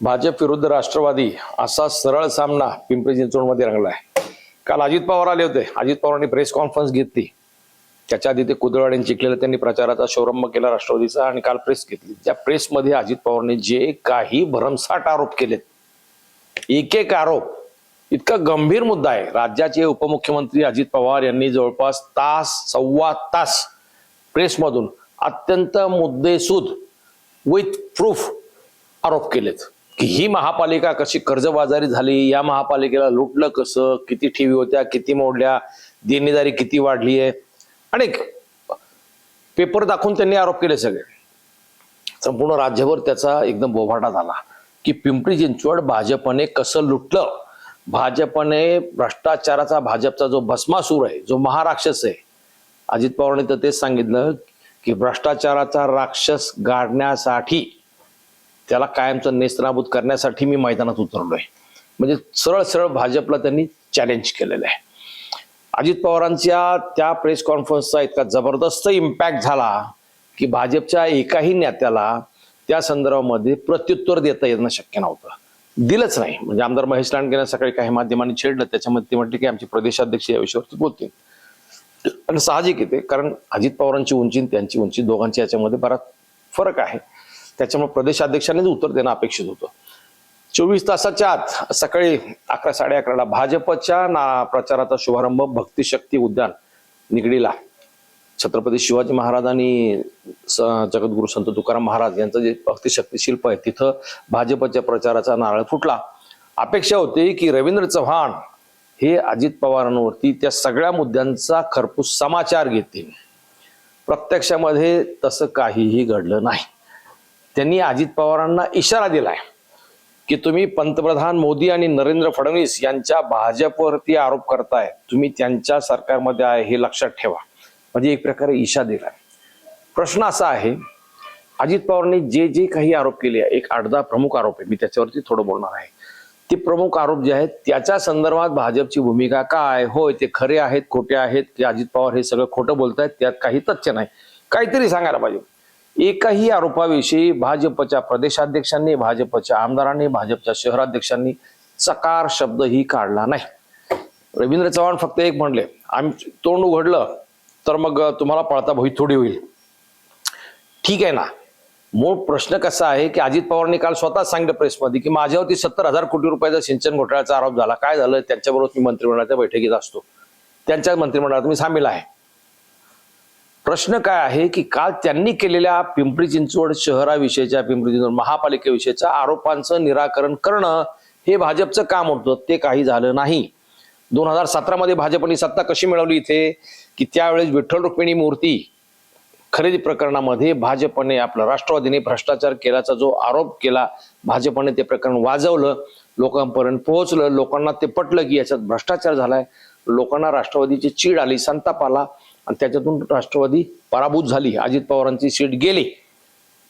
भाजप विरुद्ध राष्ट्रवादी असा सरळ सामना पिंपरी चिंचवडमध्ये रंगलाय. काल अजित पवार आले होते. अजित पवारांनी प्रेस कॉन्फरन्स घेतली. त्याच्या आधी ते कुदळवाडीने जिंकलेलं त्यांनी प्रचाराचा शुभारंभ केला राष्ट्रवादीचा आणि काल प्रेस घेतली. त्या प्रेसमध्ये अजित पवारांनी जे काही भरमसाठ आरोप केलेत, एक एक आरोप इतका गंभीर मुद्दा आहे. राज्याचे उपमुख्यमंत्री अजित पवार यांनी जवळपास सव्वा तास प्रेसमधून अत्यंत मुद्देसूद विथ प्रूफ आरोप केलेत की ही महापालिका कशी कर्जबाजारी झाली, या महापालिकेला लुटलं कसं, किती ठेवी होत्या, किती मोडल्या, देणेदारी किती वाढली आहे. अनेक पेपर दाखवून त्यांनी आरोप केले. सगळे संपूर्ण राज्यभर त्याचा एकदम बोभाटा झाला की पिंपरी चिंचवड भाजपने कसं लुटलं. भाजपने भ्रष्टाचाराचा, भाजपचा जो भस्मासूर आहे, जो महाराक्षस आहे, अजित पवारांनी तर तेच सांगितलं की भ्रष्टाचाराचा राक्षस गाडण्यासाठी, त्याला कायमचं नेस्तनाबूत करण्यासाठी मी मैदानात उतरलोय. म्हणजे सरळ सरळ भाजपला त्यांनी चॅलेंज केलेलं आहे. अजित पवारांच्या त्या प्रेस कॉन्फरन्सचा इतका जबरदस्त इम्पॅक्ट झाला की भाजपच्या एकाही नेत्याला त्या संदर्भामध्ये प्रत्युत्तर देता येणं शक्य नव्हतं. दिलंच नाही. म्हणजे आमदार महेश लांडगेंना सकाळी काही माध्यमांनी छेडलं. त्याच्यामध्ये ते म्हटले की आमचे प्रदेशाध्यक्ष या विषयावरती बोलतील. आणि साहजिक येते, कारण अजित पवारांची उंची आणि त्यांची उंची दोघांची याच्यामध्ये बराच फरक आहे. त्याच्यामुळे प्रदेशाध्यक्षांनीच उत्तर देणं अपेक्षित होतं. 24 तासाच्या आत सकाळी 11, 11:30 भाजपच्या प्रचाराचा शुभारंभ भक्तिशक्ती उद्यान निगडीला छत्रपती शिवाजी महाराज आणि जगद्गुरु संत तुकाराम महाराज यांचं जे भक्तिशक्ती शिल्प आहे, तिथं भाजपच्या प्रचाराचा नारळ फुटला. अपेक्षा होती की रवींद्र चव्हाण हे अजित पवारांवरती त्या सगळ्या मुद्द्यांचा खरपूस समाचार घेतील. प्रत्यक्षामध्ये तसं काहीही घडलं नाही. त्यांनी अजित पवारांना इशारा दिलाय की तुम्ही पंतप्रधान मोदी आणि नरेंद्र फडणवीस यांच्या भाजपवरती आरोप करताय, तुम्ही त्यांच्या सरकारमध्ये आहे हे लक्षात ठेवा. म्हणजे एक प्रकारे इशारा दिलाय. प्रश्न असा आहे, अजित पवारांनी जे जे काही आरोप केले, एक 8-10 प्रमुख आरोप आहे, मी त्याच्यावरती थोडं बोलणार आहे. ते प्रमुख आरोप जे आहेत त्याच्या संदर्भात भाजपची भूमिका काय, होय ते खरे आहेत खोटे आहेत की अजित पवार हे सगळं खोटं बोलतायत, त्यात काही तथ्य नाही, काहीतरी सांगायला पाहिजे. एकाही आरोपाविषयी भाजपच्या प्रदेशाध्यक्षांनी, भाजपच्या आमदारांनी, भाजपच्या शहराध्यक्षांनी चकार शब्दही काढला नाही. रवींद्र चव्हाण फक्त एक म्हणले, आम्ही तोंड उघडलं तर मग तुम्हाला पळता भुई थोडी होईल. ठीक आहे ना. मूळ प्रश्न कसा आहे की अजित पवारांनी काल स्वतः सांगितलं प्रेसमध्ये की माझ्यावरती 70,000 कोटी रुपयाचा सिंचन घोटाळ्याचा आरोप झाला. काय झालं, त्यांच्याबरोबर मी मंत्रिमंडळाच्या बैठकीत असतो, त्यांच्या मंत्रिमंडळात मी सामील आहे. प्रश्न काय आहे की काल त्यांनी केलेल्या पिंपरी चिंचवड शहराविषयीच्या, पिंपरी चिंचवड महापालिकेविषयीच्या आरोपांचं निराकरण करणं हे भाजपचं काम होतं. ते काही झालं नाही. 2017 मध्ये भाजपने सत्ता कशी मिळवली इथे की त्यावेळेस विठ्ठल रुक्मिणी मूर्ती खरेदी प्रकरणामध्ये भाजपने, आपला राष्ट्रवादीने भ्रष्टाचार केल्याचा जो आरोप केला, भाजपने ते प्रकरण वाजवलं, लोकांपर्यंत पोहोचलं, लोकांना ते पटलं की याच्यात भ्रष्टाचार झालाय. लोकांना राष्ट्रवादीची चीड आली, संताप आला आणि त्याच्यातून राष्ट्रवादी पराभूत झाली. अजित पवारांची सीट गेली.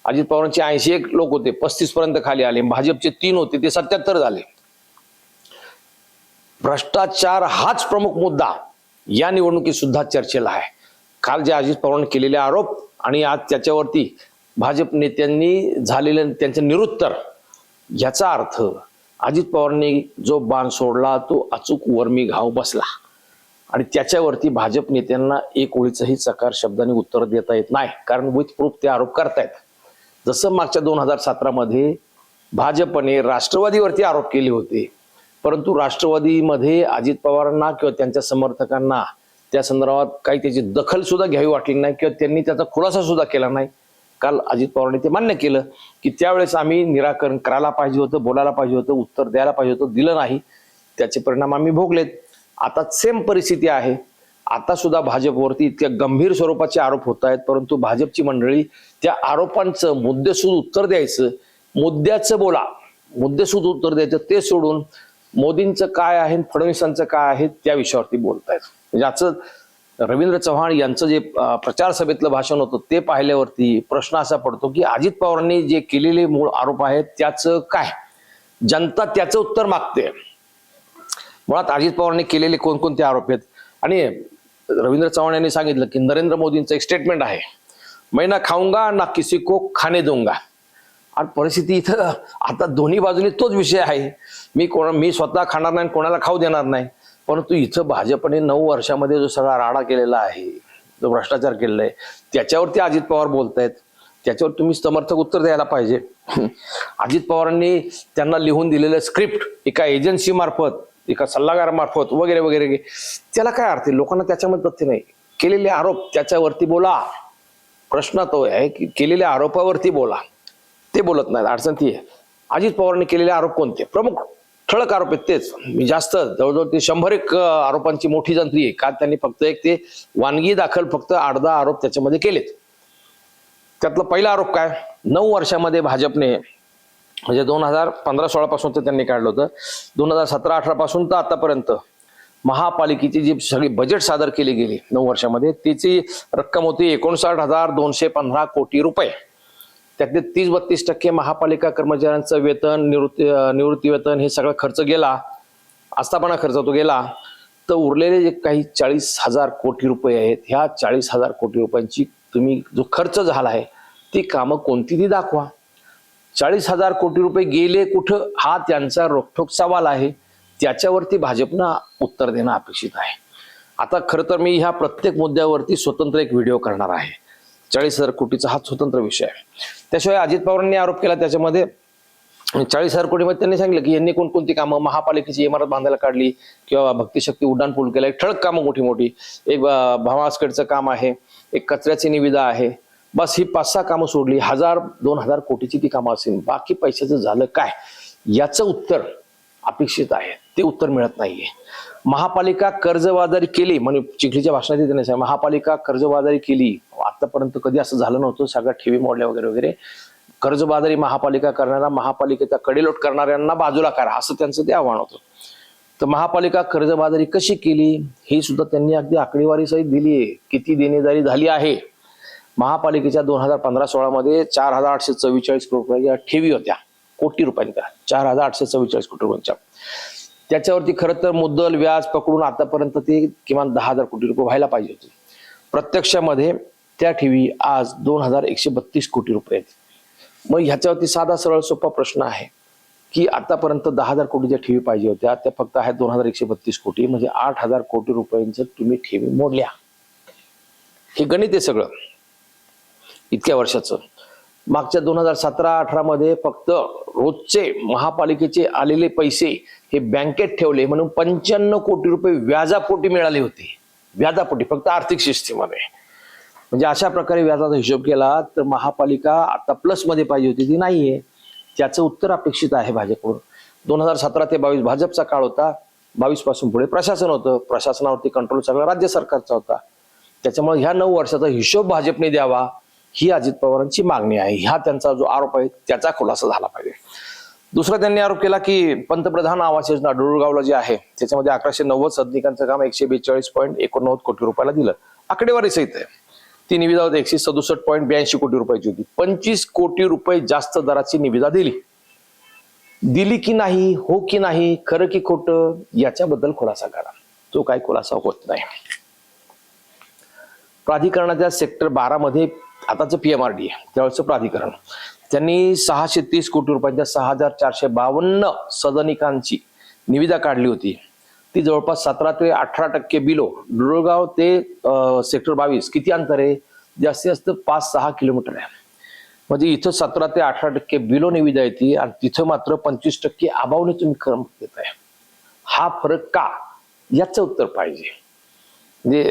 अजित पवारांचे 81 लोक होते, 35 पर्यंत खाली आले. भाजपचे 3 होते, ते 77 झाले. भ्रष्टाचार हाच प्रमुख मुद्दा या निवडणुकीत सुद्धा चर्चेला आहे. काल जे अजित पवारांनी केलेले आरोप आणि आज त्याच्यावरती भाजप नेत्यांनी झालेले त्यांचे निरुत्तर, याचा अर्थ अजित पवारांनी जो बाण सोडला तो अचूक वर्मी घाव बसला आणि त्याच्यावरती भाजप नेत्यांना एक ओळीचंही चकार शब्दाने उत्तर देता येत नाही, कारण विथ प्रूफ ते आरोप करतायत. जसं मागच्या 2017 मध्ये भाजपने राष्ट्रवादीवरती आरोप केले होते, परंतु राष्ट्रवादीमध्ये अजित पवारांना किंवा त्यांच्या समर्थकांना त्या संदर्भात काही त्याची दखल सुद्धा घ्यावी वाटली नाही किंवा त्यांनी त्याचा खुलासा सुद्धा केला नाही. काल अजित पवारांनी ते मान्य केलं की त्यावेळेस आम्ही निराकरण करायला पाहिजे होतं, बोलायला पाहिजे होतं, उत्तर द्यायला पाहिजे होतं, दिलं नाही. त्याचे परिणाम आम्ही भोगलेत. आता सेम परिस्थिती आहे. आता सुद्धा भाजपवरती इतक्या गंभीर स्वरूपाचे आरोप होत आहेत, परंतु भाजपची मंडळी त्या आरोपांचं मुद्देसूद उत्तर द्यायचं, मुद्द्याचं बोला, मुद्देसूद उत्तर द्यायचं ते सोडून मोदींचं काय आहे, फडणवीसांचं काय आहे त्या विषयावरती बोलतायत. म्हणजे आजचं रवींद्र चव्हाण यांचं जे प्रचार सभेतलं भाषण होतं ते पाहिल्यावरती प्रश्न असा पडतो की अजित पवारांनी जे केलेले मूळ आरोप आहेत त्याचं काय, जनता त्याचं उत्तर मागते. मुळात अजित पवारांनी केलेले कोणकोणते आरोप आहेत. आणि रवींद्र चव्हाण यांनी सांगितलं की नरेंद्र मोदींचं एक स्टेटमेंट आहे, मैं ना खाऊंगा ना किसी को खाने दूंगा. आणि परिस्थिती इथं आता दोन्ही बाजूने तोच विषय आहे. मी स्वतः खाणार नाही, कोणाला खाऊ देणार नाही. परंतु इथं भाजपने 9 वर्षामध्ये जो सगळा राडा केलेला आहे, जो भ्रष्टाचार केलेला आहे, त्याच्यावरती अजित पवार बोलतायत. त्याच्यावर तुम्ही समर्थक उत्तर द्यायला पाहिजे. अजित पवारांनी त्यांना लिहून दिलेलं स्क्रिप्ट एका एजन्सी मार्फत, एका सल्लागार मार्फत वगैरे वगैरे, त्याला काय अर्थ आहे? लोकांना त्याच्यामध्ये तथ्य नाही. केलेले आरोप त्याच्यावरती बोला. प्रश्न तो आहे की केलेल्या आरोपावरती बोला. ते बोलत नाहीत. अडचण ती आहे. अजित पवारांनी केलेले आरोप कोणते? प्रमुख ठळक आरोप आहेत तेच. मी जास्त जवळजवळ ते 101 आरोपांची मोठी जंत्री आहे. का त्यांनी फक्त एक ते वानगी दाखल फक्त 8-10 आरोप त्याच्यामध्ये केलेत. त्यातला पहिला आरोप काय? 9 वर्षामध्ये भाजपने, म्हणजे 2015-16 पासून तर त्यांनी काढलं होतं, 2017-18 पासून तर आतापर्यंत महापालिकेची जी सगळी बजेट सादर केली गेली 9 वर्षामध्ये, त्याची रक्कम होती 59,215 कोटी रुपये. त्यातले 30-32% महापालिका कर्मचाऱ्यांचं वेतन, निवृत्ती वेतन, हे सगळं खर्च गेला, आस्थापना खर्च तो गेला. तर उरलेले जे काही 40,000 कोटी रुपये आहेत, ह्या 40,000 कोटी रुपयांची तुम्ही जो खर्च झाला आहे ती कामं कोणती ती दाखवा. 40,000 कोटी रुपये गेले कुठं, हा त्यांचा रोखठोक सवाल आहे. त्याच्यावरती भाजपनं उत्तर देणं अपेक्षित आहे. आता खरं तर मी ह्या प्रत्येक मुद्द्यावरती स्वतंत्र एक व्हिडिओ करणार आहे. 40,000 कोटीचा हा स्वतंत्र विषय आहे. त्याशिवाय अजित पवारांनी आरोप केला त्याच्यामध्ये 40,000 कोटीमध्ये त्यांनी सांगितलं की यांनी कोणकोणती कामं, महापालिकेची इमारत बांधायला काढली किंवा भक्तिशक्ती उड्डाण पूल केला, ठळक कामं मोठी मोठी, एक भावास्कडचं काम आहे, एक कचऱ्याची निविदा आहे, बस ही 5-6 कामं सोडली. 1,000-2,000 कोटीची ती कामं असेल. बाकी पैशाचं झालं काय, याचं उत्तर अपेक्षित आहे. ते उत्तर मिळत नाहीये. महापालिका कर्जबाजारी केली म्हणजे चिखलीच्या भाषणात त्यांनी सांगितलं, महापालिका कर्जबाजारी केली. आतापर्यंत कधी असं झालं नव्हतं. सगळ्या ठेवी मोडल्या वगैरे वगैरे. कर्जबाजारी महापालिका करणारा, महापालिकेचा कडेलोट करणाऱ्यांना बाजूला करा, असं त्यांचं ते आव्हान होतं. तर महापालिका कर्जबाजारी कशी केली ही सुद्धा त्यांनी अगदी आकडेवारी सहित दिली आहे. किती देणेदारी झाली आहे. महापालिकेच्या 2015-16 मध्ये 4,844 कोटी रुपयाच्या ठेवी होत्या. कोटी रुपयांच्या 4,844 कोटी रुपयांच्या. त्याच्यावरती खरं तर मुद्दल व्याज पकडून आतापर्यंत ते किमान 10,000 कोटी रुपये व्हायला पाहिजे होते. प्रत्यक्षामध्ये त्या ठेवी आज 2,132 कोटी रुपये आहेत. मग ह्याच्यावरती साधा सरळ सोपा प्रश्न आहे की आतापर्यंत 10,000 कोटीच्या ठेवी पाहिजे होत्या, त्या फक्त आहेत 2,132 कोटी, म्हणजे 8,000 कोटी रुपयांचं तुम्ही ठेवी मोडल्या. हे गणित आहे सगळं इतक्या वर्षाचं. मागच्या 2017-18 मध्ये फक्त रोजचे महापालिकेचे आलेले पैसे हे बँकेत ठेवले म्हणून 95 कोटी रुपये व्याजापोटी मिळाले होते. व्याजापोटी, फक्त आर्थिक शिस्तीमध्ये. म्हणजे अशा प्रकारे व्याजाचा हिशोब केला तर महापालिका आता प्लस मध्ये पाहिजे होती, ती नाहीये. त्याचं उत्तर अपेक्षित आहे भाजपकडून. 2017 ते 22 भाजपचा काळ होता. 22 पासून पुढे प्रशासन होतं. प्रशासनावरती कंट्रोल सगळा राज्य सरकारचा होता. त्याच्यामुळे ह्या 9 वर्षाचा हिशोब भाजपने द्यावा ही अजित पवारांची मागणी आहे. ह्या त्यांचा जो आरोप आहे त्याचा खुलासा झाला पाहिजे. दुसरा त्यांनी आरोप केला की पंतप्रधान आवास योजना डुळगावला जे आहे त्याच्यामध्ये 1190 सदनिकांचं काम 142.89 कोटी रुपयाला दिलं. आकडेवारी सहित आहे. ती निविदा 167.82 कोटी रुपयाची होती. 25 कोटी रुपये जास्त दराची निविदा दिली की नाही, हो की नाही, खरं की खोटं, याच्याबद्दल खुलासा करा. तो काही खुलासा होत नाही. प्राधिकरणाच्या सेक्टर 12 मध्ये आताचं PMRD त्यावेळेचं प्राधिकरण, त्यांनी 630 कोटी रुपयांच्या 6,452 सदनिकांची निविदा काढली होती. ती जवळपास 17 ते 18% बिलो. डुळगाव ते सेक्टर 22 किती अंतर आहे? जास्तीत जास्त 5-6 किलोमीटर आहे. म्हणजे इथं 17 ते 18% बिलो निविदा येते आणि तिथं मात्र 25% अभावने तुम्ही कर्म देताय. हा फरक का, याचं उत्तर पाहिजे. म्हणजे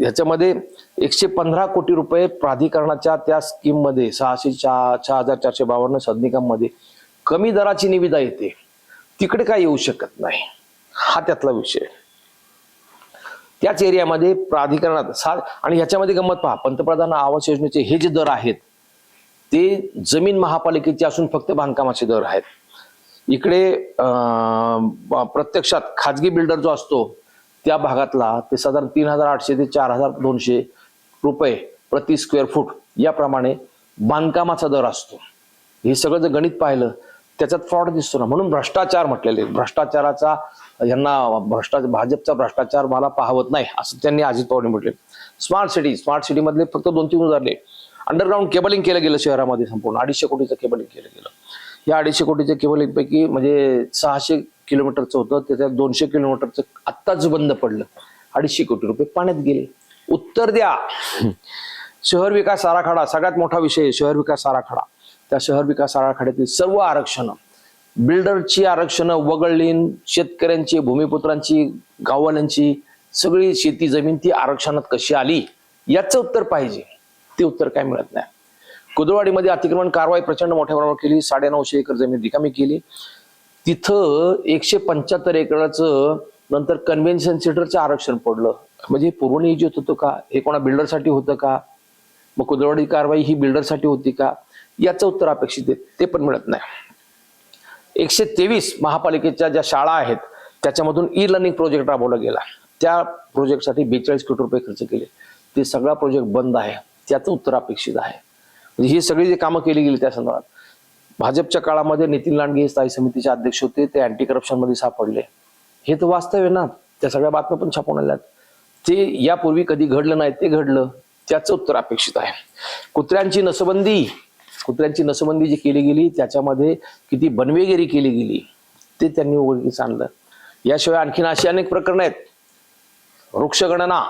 ह्याच्यामध्ये 115 कोटी रुपये प्राधिकरणाच्या त्या स्कीम मध्ये 6,452 सदनिकांमध्ये कमी दराची निविदा येते. तिकडे काय येऊ शकत नाही, हा त्यातला विषय. त्याच एरियामध्ये प्राधिकरणात आणि ह्याच्यामध्ये गंमत पहा, पंतप्रधान आवास योजनेचे हे जे दर आहेत ते जमीन महापालिकेचे असून फक्त बांधकामाचे दर आहेत. इकडे प्रत्यक्षात खाजगी बिल्डर जो असतो त्या भागातला ते साधारण 3,800 ते 4,200 रुपये प्रति स्क्वेअर फूट याप्रमाणे बांधकामाचा दर असतो. हे सगळं जर गणित पाहिलं त्याच्यात फ्रॉड दिसतो ना. म्हणून भ्रष्टाचार म्हटलेले, भ्रष्टाचाराचा यांना भाजपचा भ्रष्टाचार मला पाहवत नाही असं त्यांनी अजित पवारांनी म्हटले. स्मार्ट सिटी मधले फक्त 2-3 उदाहरणे. अंडरग्राऊंड केबलिंग केलं गेलं शहरामध्ये संपूर्ण 250 कोटीचं केबलिंग केलं गेलं. या 250 कोटीच्या केबलिंग पैकी म्हणजे 600 किलोमीटरचं होतं, त्याच्यात 200 किलोमीटरचं आत्ताच बंद पडलं. 250 कोटी रुपये पाण्यात गेले. उत्तर द्या. शहर विकास आराखडा सगळ्यात मोठा विषय, शहर विकास आराखडा. त्या शहर विकास आराखड्यातील सर्व आरक्षणं, बिल्डरची आरक्षणं वगळली, शेतकऱ्यांची, भूमिपुत्रांची, गाववाल्यांची सगळी शेती जमीन ती आरक्षणात कशी आली याचं उत्तर पाहिजे. ते उत्तर काय मिळत नाही. कुदळवाडीमध्ये अतिक्रमण कारवाई प्रचंड मोठ्या प्रमाणावर केली. 950 एकर जमीन रिकामी केली. तिथं 175 एकराचं नंतर कन्व्हेन्शन सेंटरचं आरक्षण पडलं. म्हणजे पूर्वनियोजित होतं का? हे कोणा बिल्डरसाठी होतं का? मग कुदळवाडी कारवाई ही बिल्डरसाठी होती का? याचं उत्तर अपेक्षित आहे, ते पण मिळत नाही. 123 महापालिकेच्या ज्या शाळा आहेत त्याच्यामधून ई-लर्निंग प्रोजेक्ट राबवला गेला. त्या प्रोजेक्टसाठी 42 कोटी रुपये खर्च केले. ते सगळा प्रोजेक्ट बंद आहे. त्याचं उत्तर अपेक्षित आहे. म्हणजे ही सगळी जी कामं केली गेली त्या संदर्भात. भाजपच्या काळामध्ये नितीन लांडगे स्थायी समितीचे अध्यक्ष होते, ते अँटी करप्शन मध्ये सापडले. हे तर वास्तव आहे ना. त्या सगळ्या बातम्या पण छापून आल्यात. ते यापूर्वी कधी घडलं नाही, ते घडलं. त्याचं उत्तर अपेक्षित आहे. कुत्र्यांची नसबंदी जी केली गेली त्याच्यामध्ये किती बनवेगिरी केली गेली ते त्यांनी उघडकीस आणलं. याशिवाय आणखीन अशी अनेक प्रकरणं आहेत. वृक्षगणना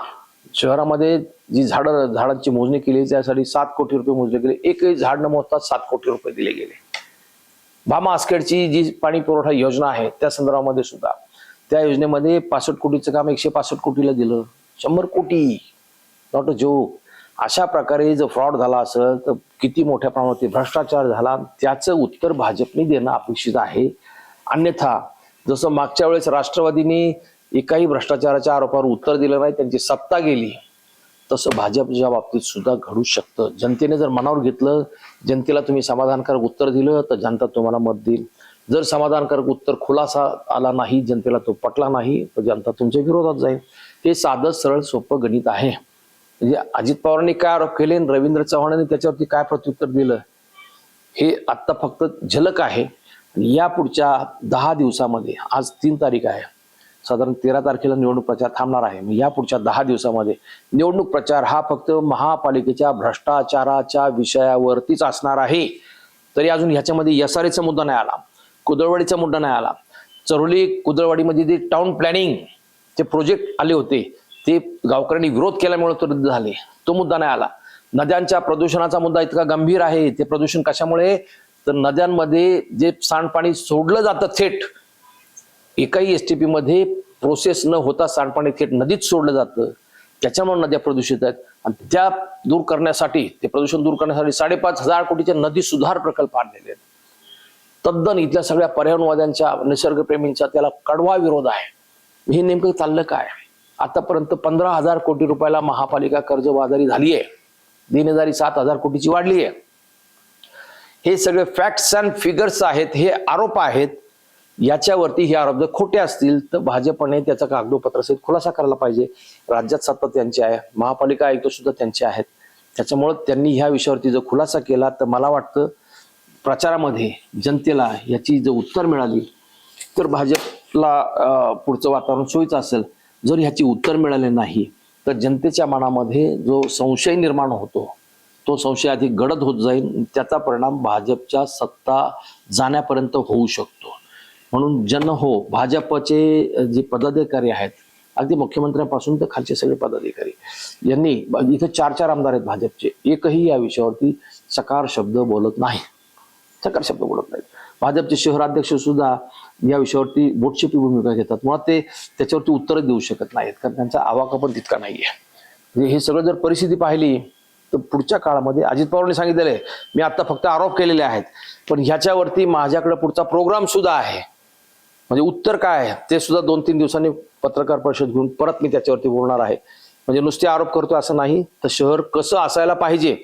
शहरामध्ये जी झाडांची मोजणी केली त्यासाठी 7 कोटी रुपये मोजले गेले. एकही झाड न मोजता 7 कोटी रुपये दिले गेले. भामा आसखेडची जी पाणी पुरवठा योजना आहे त्या संदर्भामध्ये सुद्धा त्या योजनेमध्ये 65 कोटीचं काम 165 कोटीला दिलं. 100 कोटी, नॉट अ जोक. अशा प्रकारे जर फ्रॉड झाला असेल तर किती मोठ्या प्रमाणात भ्रष्टाचार झाला त्याचं उत्तर भाजपने देणं अपेक्षित आहे. अन्यथा जसं मागच्या वेळेस राष्ट्रवादीने एकाही भ्रष्टाचाराच्या आरोपावर उत्तर दिलं नाही, त्यांची सत्ता गेली, तसं भाजपच्या बाबतीत सुद्धा घडू शकतं. जनतेने जर मनावर घेतलं, जनतेला तुम्ही समाधानकारक उत्तर दिलं तर जनता तुम्हाला मत देईल. जर समाधानकारक उत्तर खुलासा आला नाही, जनतेला तो पटला नाही, तर जनता तुमच्या विरोधात जाईल. हे साधं सरळ सोपं गणित आहे. म्हणजे अजित पवारांनी काय आरोप केले, रवींद्र चव्हाणांनी त्याच्यावरती काय प्रत्युत्तर दिलं, हे आत्ता फक्त झलक आहे. या पुढच्या 10 दिवसामध्ये, आज 3 तारीख आहे, साधारण 13 तारखेला निवडणूक प्रचार थांबणार आहे. या पुढच्या 10 दिवसामध्ये निवडणूक प्रचार हा फक्त महापालिकेच्या भ्रष्टाचाराच्या विषयावरतीच असणार आहे. तरी अजून ह्याच्यामध्ये SRAचा मुद्दा नाही आला, कुदळवाडीचा मुद्दा नाही आला. चरोली कुदळवाडीमध्ये जे टाउन प्लॅनिंग चे प्रोजेक्ट आले होते ते गावकऱ्यांनी विरोध केल्यामुळे तो रद्द झाले, तो मुद्दा नाही आला. नद्यांच्या प्रदूषणाचा मुद्दा इतका गंभीर आहे. ते प्रदूषण कशामुळे, तर नद्यांमध्ये जे सांडपाणी सोडलं जातं थेट, एकाही STP मध्ये प्रोसेस न होता सांडपाणी थेट नदीत सोडलं जातं, त्याच्यामुळे नद्या प्रदूषित आहेत. आणि त्या दूर करण्यासाठी, ते प्रदूषण दूर करण्यासाठी 5,500 कोटीचे नदी सुधार प्रकल्प आणलेले आहेत. तद्दन इथल्या सगळ्या पर्यावरणवाद्यांच्या, निसर्गप्रेमींचा त्याला कडवा विरोध आहे. हे नेमकं चाललं काय? आतापर्यंत 15,000 कोटी रुपयाला महापालिका कर्जबाजारी झाली आहे. देणेदारी 7,000 कोटीची वाढली आहे. हे सगळे फॅक्ट्स अँड फिगर्स आहेत, हे आरोप आहेत. याच्यावरती हे आरोप जर खोटे असतील तर भाजपने त्याचा कागदोपत्रासहित खुलासा करायला पाहिजे. राज्यात सत्ता त्यांची आहे, महापालिका आयुक्त सुद्धा त्यांचे आहेत. त्याच्यामुळे त्यांनी ह्या विषयावरती जर खुलासा केला तर मला वाटतं प्रचारामध्ये जनतेला याची जर उत्तर मिळाली तर भाजपला पुढचं वातावरण सोयीचं असेल. जर ह्याची उत्तर मिळाले नाही तर जनतेच्या मनामध्ये जो संशय निर्माण होतो तो संशय अधिक गडद होत जाईल. त्याचा परिणाम भाजपच्या सत्ता जाण्यापर्यंत होऊ शकतो. म्हणून भाजपचे जे पदाधिकारी आहेत, अगदी मुख्यमंत्र्यांपासून तर खालचे सगळे पदाधिकारी, यांनी इथे 4 आमदार आहेत भाजपचे, एकही या विषयावरती सकार शब्द बोलत नाही. भाजपचे शहराध्यक्ष सुद्धा या विषयावरती बोटचेपी भूमिका घेतात. मुळात ते त्याच्यावरती उत्तर देऊ शकत नाहीत, कारण त्यांचा आवाका पण तितका नाहीये. म्हणजे हे सगळं जर परिस्थिती पाहिली तर पुढच्या काळामध्ये अजित पवारांनी सांगितलेलं आहे, मी आता फक्त आरोप केलेले आहेत, पण ह्याच्यावरती माझ्याकडे पुढचा प्रोग्राम सुद्धा आहे. म्हणजे उत्तर काय आहे ते सुद्धा 2-3 दिवसांनी पत्रकार परिषद घेऊन परत मी त्याच्यावरती बोलणार आहे. म्हणजे नुसते आरोप करतोय असं नाही, तर शहर कसं असायला पाहिजे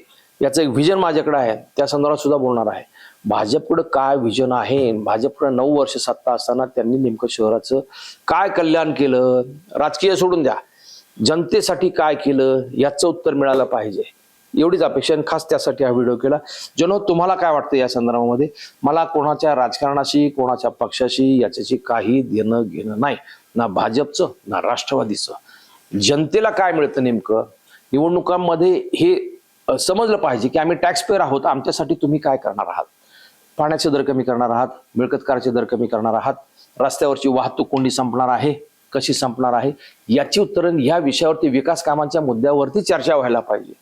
याचं एक व्हिजन माझ्याकडे आहे, त्या संदर्भात सुद्धा बोलणार आहे. भाजपकडे काय व्हिजन आहे, भाजपकडे 9 वर्ष सत्ता असताना त्यांनी नेमकं शहराचं काय कल्याण केलं, राजकीय सोडून द्या, जनतेसाठी काय केलं याचं उत्तर मिळालं पाहिजे. एवढीच अपेक्षा, आणि खास त्यासाठी हा व्हिडिओ केला. जनो, तुम्हाला काय वाटतं या संदर्भामध्ये? मला कोणाच्या राजकारणाशी, कोणाच्या पक्षाशी याच्याशी काही देणं घेणं नाही, ना भाजपचं ना राष्ट्रवादीचं. जनतेला काय मिळतं नेमकं निवडणुकांमध्ये हे समजलं पाहिजे की आम्ही टॅक्स पेअर आहोत, आमच्यासाठी तुम्ही काय करणार आहात. पाण्याचे दर कमी करणार आहात, मिळकत कराचे दर कमी करणार आहात, रस्त्यावरची वाहतूक कोंडी संपणार आहे, कशी संपणार आहे, याची उत्तरं या विषयावरती, विकास कामांच्या मुद्द्यावरती चर्चा व्हायला पाहिजे.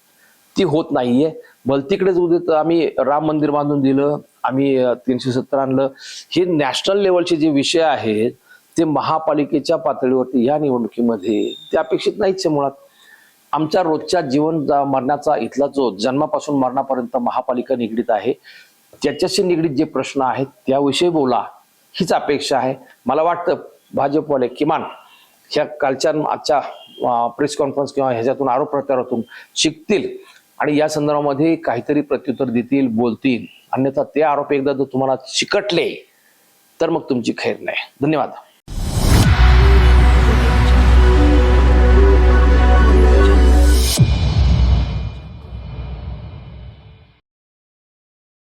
ती होत नाहीये. भलतीकडेच उद्या आम्ही राम मंदिर बांधून दिलं, आम्ही 370 आणलं, हे नॅशनल लेवलचे जे विषय आहेत ते महापालिकेच्या पातळीवरती या निवडणुकीमध्ये ते अपेक्षित नाहीच आहे. मुळात आमच्या रोजच्या जीवन मरणाचा, इथला जो जन्मापासून मरणापर्यंत महापालिका निगडीत आहे, त्याच्याशी निगडीत जे प्रश्न आहेत त्याविषयी बोला, हीच अपेक्षा आहे. मला वाटतं भाजपवाले किमान ह्या कालच्या आजच्या प्रेस कॉन्फरन्स किंवा ह्याच्यातून आरोप प्रत्यारोपातून शिकतील आणि या संदर्भामध्ये काहीतरी प्रत्युत्तर देतील, बोलतील. अन्यथा ते आरोप एकदा जर तुम्हाला चिकटले तर मग तुमची खैर नाही. धन्यवाद.